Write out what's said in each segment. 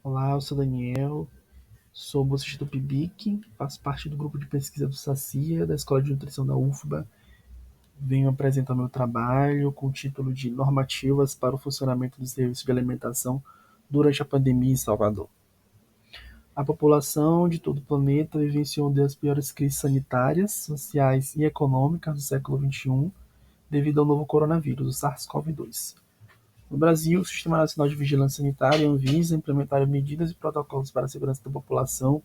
Olá, eu sou Daniel, sou bolsista do PIBIC, faço parte do grupo de pesquisa do SACIA, da Escola de Nutrição da UFBA. Venho apresentar meu trabalho com o título de Normativas para o Funcionamento do Serviço de Alimentação durante a Pandemia em Salvador. A população de todo o planeta vivenciou uma das piores crises sanitárias, sociais e econômicas do século XXI devido ao novo coronavírus, o SARS-CoV-2. No Brasil, o Sistema Nacional de Vigilância Sanitária e a Anvisa implementaram medidas e protocolos para a segurança da população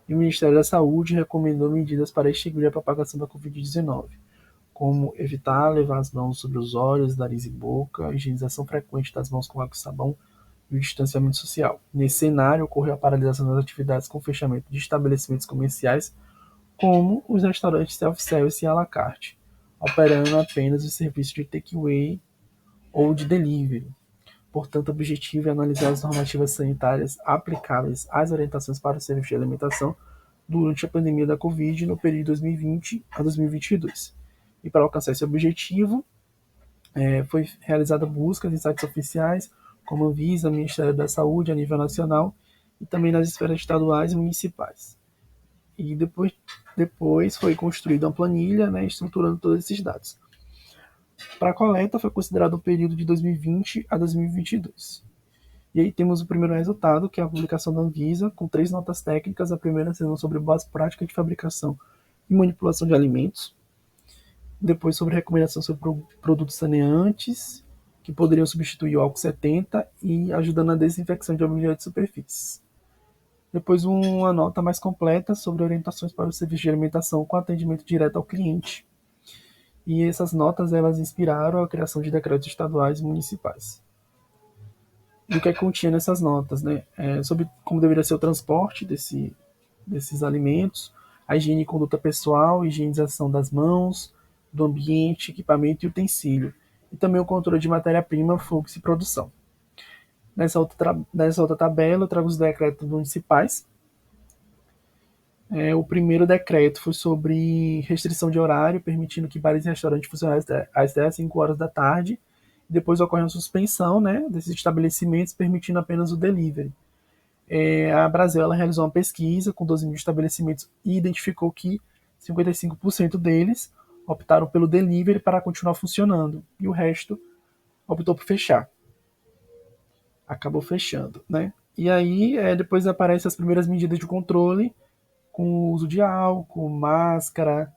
e o Ministério da Saúde recomendou medidas para extinguir a propagação da Covid-19, como evitar levar as mãos sobre os olhos, nariz e boca, higienização frequente das mãos com água e sabão e o distanciamento social. Nesse cenário, ocorreu a paralisação das atividades com fechamento de estabelecimentos comerciais, como os restaurantes self-service e à la carte, operando apenas o serviço de takeaway ou de delivery. Portanto, o objetivo é analisar as normativas sanitárias aplicáveis às orientações para o serviço de alimentação durante a pandemia da Covid no período de 2020 a 2022. E para alcançar esse objetivo, foi realizada buscas em sites oficiais, como a Anvisa, Ministério da Saúde a nível nacional e também nas esferas estaduais e municipais. E depois foi construída uma planilha, né, estruturando todos esses dados. Para a coleta, foi considerado o período de 2020 a 2022. E aí temos o primeiro resultado, que é a publicação da Anvisa, com 3 notas técnicas, a primeira sendo sobre boas práticas de fabricação e manipulação de alimentos, depois sobre recomendação sobre produtos saneantes, que poderiam substituir o álcool 70 e ajudando na desinfecção de objetos e superfícies. Depois uma nota mais completa sobre orientações para o serviço de alimentação com atendimento direto ao cliente. E essas notas elas inspiraram a criação de decretos estaduais e municipais. E o que é que continha nessas notas, né? Sobre como deveria ser o transporte desses alimentos, a higiene e conduta pessoal, higienização das mãos, do ambiente, equipamento e utensílio, e também o controle de matéria-prima, fluxo e produção. Nessa outra tabela, eu trago os decretos municipais. O primeiro decreto foi sobre restrição de horário, permitindo que bares e restaurantes funcionassem às 5 horas da tarde. Depois ocorre uma suspensão, né, desses estabelecimentos, permitindo apenas o delivery. A Brasil ela realizou uma pesquisa com 12 mil estabelecimentos e identificou que 55% deles optaram pelo delivery para continuar funcionando e o resto optou por fechar. Acabou fechando, né? E aí depois aparecem as primeiras medidas de controle com o uso de álcool, máscara,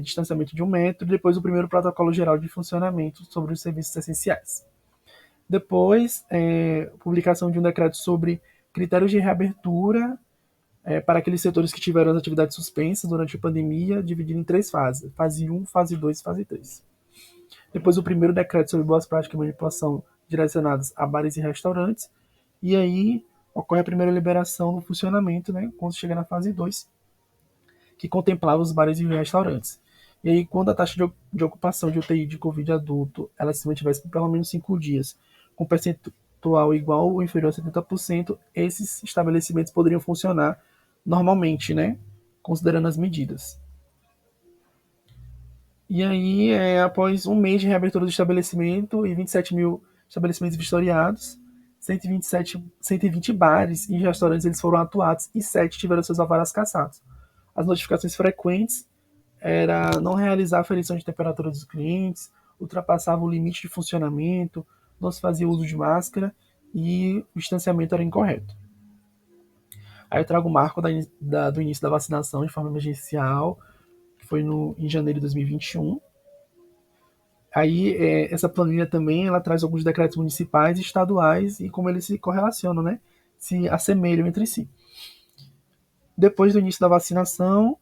distanciamento de 1 metro, e depois o primeiro protocolo geral de funcionamento sobre os serviços essenciais. Depois, publicação de um decreto sobre critérios de reabertura para aqueles setores que tiveram as atividades suspensas durante a pandemia, dividido em 3 fases: fase 1, fase 2 e fase 3. Depois, o primeiro decreto sobre boas práticas de manipulação direcionadas a bares e restaurantes, e aí ocorre a primeira liberação do funcionamento, né, quando chega na fase 2, que contemplava os bares e restaurantes. E aí, quando a taxa de ocupação de UTI de Covid adulto ela se mantivesse por pelo menos 5 dias, com percentual igual ou inferior a 70%, esses estabelecimentos poderiam funcionar normalmente, né? Considerando as medidas. E aí, após um mês de reabertura do estabelecimento e 27 mil estabelecimentos vistoriados, 120 bares e restaurantes eles foram atuados e 7 tiveram seus alvarás cassados. As notificações frequentes era não realizar a aferição de temperatura dos clientes, ultrapassava o limite de funcionamento, não se fazia uso de máscara e o distanciamento era incorreto. Aí eu trago o marco do início da vacinação de forma emergencial, que foi em janeiro de 2021. Aí essa planilha também ela traz alguns decretos municipais e estaduais e como eles se correlacionam, né? Se assemelham entre si. Depois do início da vacinação,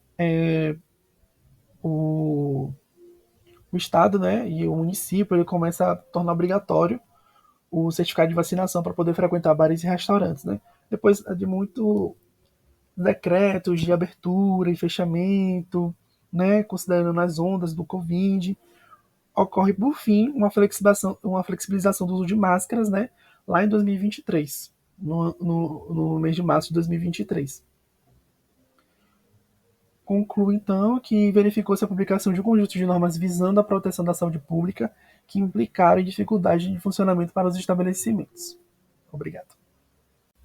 o Estado, né, e o município ele começa a tornar obrigatório o certificado de vacinação para poder frequentar bares e restaurantes, né? Depois de muito decretos de abertura e fechamento, né, considerando as ondas do Covid, ocorre por fim uma flexibilização do uso de máscaras, né, lá em 2023, no mês de março de 2023. Conclui, então, que verificou-se a publicação de um conjunto de normas visando a proteção da saúde pública que implicaram em dificuldade de funcionamento para os estabelecimentos. Obrigado.